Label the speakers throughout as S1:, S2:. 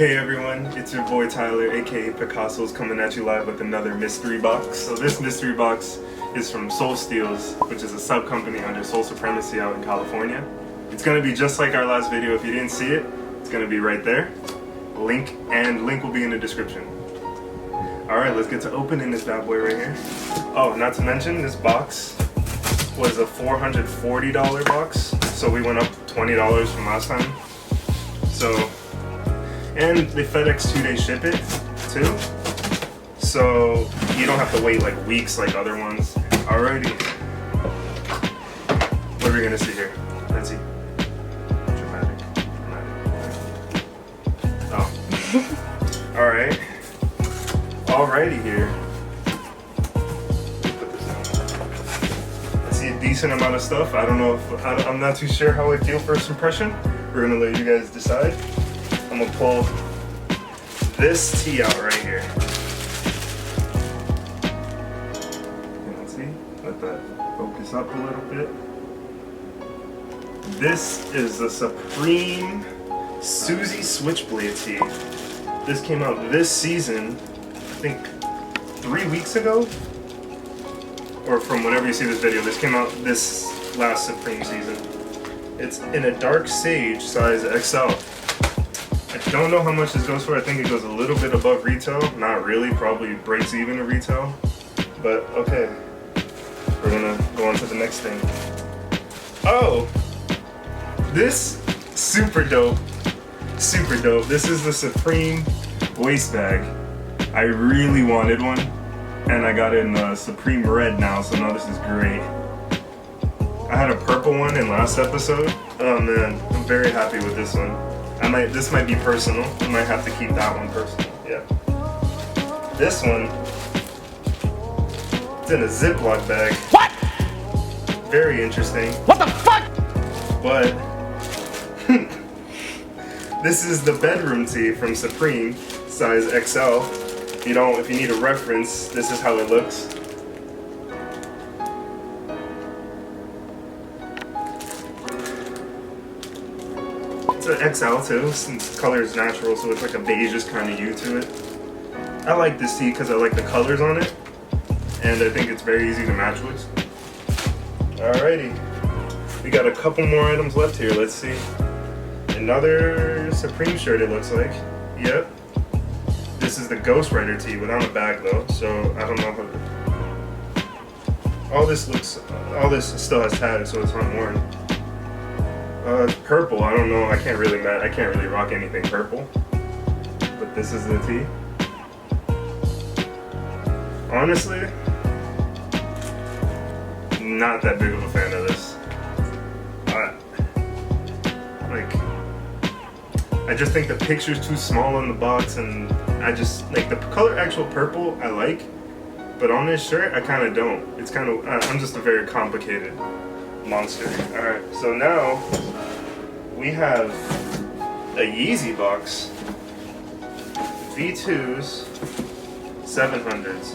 S1: Hey everyone, it's your boy Tyler, aka PicasSolez, coming at you live with another mystery box. So this mystery box is from Solesteals, which is a sub-company under Soul Supremacy out in California. It's going to be just like our last video. If you didn't see it, it's going to be right there. Link will be in the description. Alright, let's get to opening this bad boy right here. Oh, not to mention, this box was a $440 box, so we went up $20 from last time. So, and they FedEx 2-day ship it too, so you don't have to wait like weeks like other ones. Alrighty, what are we gonna see here? Let's see. Dramatic. Oh. Alright. Alrighty here. I see a decent amount of stuff. I don't know if I'm not too sure how I feel first impression. We're gonna let you guys decide. I'm gonna pull this tee out right here. Let's see, let that focus up a little bit. This is the Supreme Susie Switchblade tee. This came out this season, I think 3 weeks ago? Or from whenever you see this video, this came out this last Supreme season. It's in a dark sage size XL. I don't know how much this goes for. I think it goes a little bit above retail. Not really, probably breaks even at retail. But okay, we're gonna go on to the next thing. Oh, this super dope. Super dope. This is the Supreme waist bag. I really wanted one, and I got it in Supreme red now, so now this is great. I had a purple one in last episode. Oh man, I'm very happy with this one. This might be personal. I might have to keep that one personal. Yeah. This one, it's in a Ziploc bag.
S2: What?
S1: Very interesting.
S2: What the fuck?
S1: But this is the bedroom tee from Supreme, size XL. If you need a reference, this is how it looks. It's an XL too, since the color is natural, so it's like a beige kind of hue to it. I like this tee because I like the colors on it, and I think it's very easy to match with. Alrighty, we got a couple more items left here. Let's see. Another Supreme shirt, it looks like. Yep. This is the Ghost Rider tee without a bag though, so I don't know how. All this still has tags, so it's unworn. Purple. I don't know. I can't really rock anything purple. But this is the tee. Honestly, not that big of a fan of this. I just think the picture's too small on the box, and I just like the color actual purple I like, but on this shirt I kind of don't. It's kind of I'm just a very complicated monster. All right, so now we have a Yeezy box, V2s, 700s,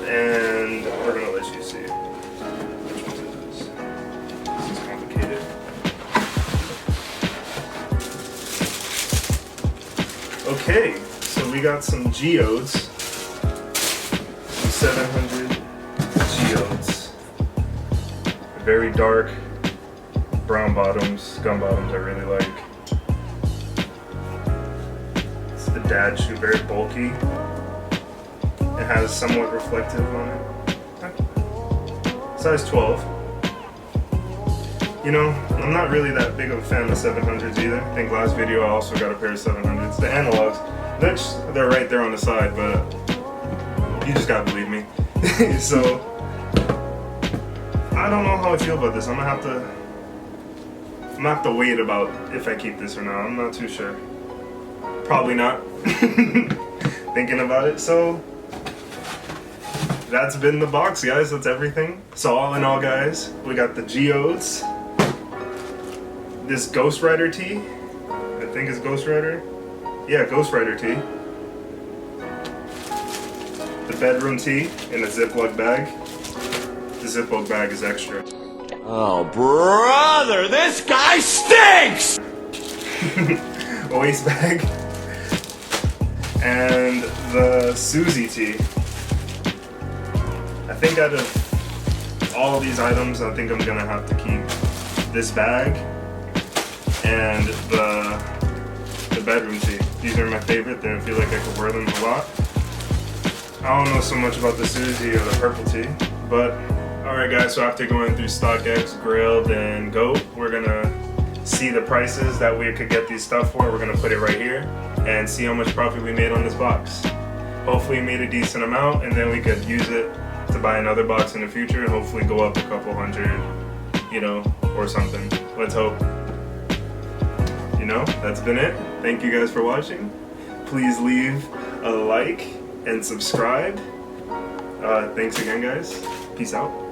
S1: and we're gonna let you see which one it is. This is complicated. Okay, so we got some geodes, some 700 geodes, very dark brown bottoms, gum bottoms I really like. It's the dad shoe, very bulky. It has somewhat reflective on it. Size 12. You know, I'm not really that big of a fan of 700s either. I think last video I also got a pair of 700s. The analogs, they're right there on the side, but you just gotta believe me. So, I don't know how I feel about this. I'm gonna have to wait about if I keep this or not. I'm not too sure. Probably not. Thinking about it. So that's been the box, guys. That's everything. So all in all, guys, we got the geodes, this Ghost Rider tee. I think it's Ghost Rider. Yeah, Ghost Rider tee. The bedroom tee in a Ziploc bag. The Ziploc bag is extra.
S2: Oh, brother, this guy stinks!
S1: Waist bag. and the Susie tee. I think out of all of these items, I think I'm gonna have to keep this bag and the bedroom tee. These are my favorite. I feel like I could wear them a lot. I don't know so much about the Susie or the purple tee, but alright guys, so after going through StockX, Grilled, and Goat, we're gonna see the prices that we could get these stuff for. We're gonna put it right here and see how much profit we made on this box. Hopefully we made a decent amount, and then we could use it to buy another box in the future and hopefully go up a couple hundred, you know, or something. Let's hope. You know, that's been it. Thank you guys for watching. Please leave a like and subscribe. Thanks again, guys. Peace out.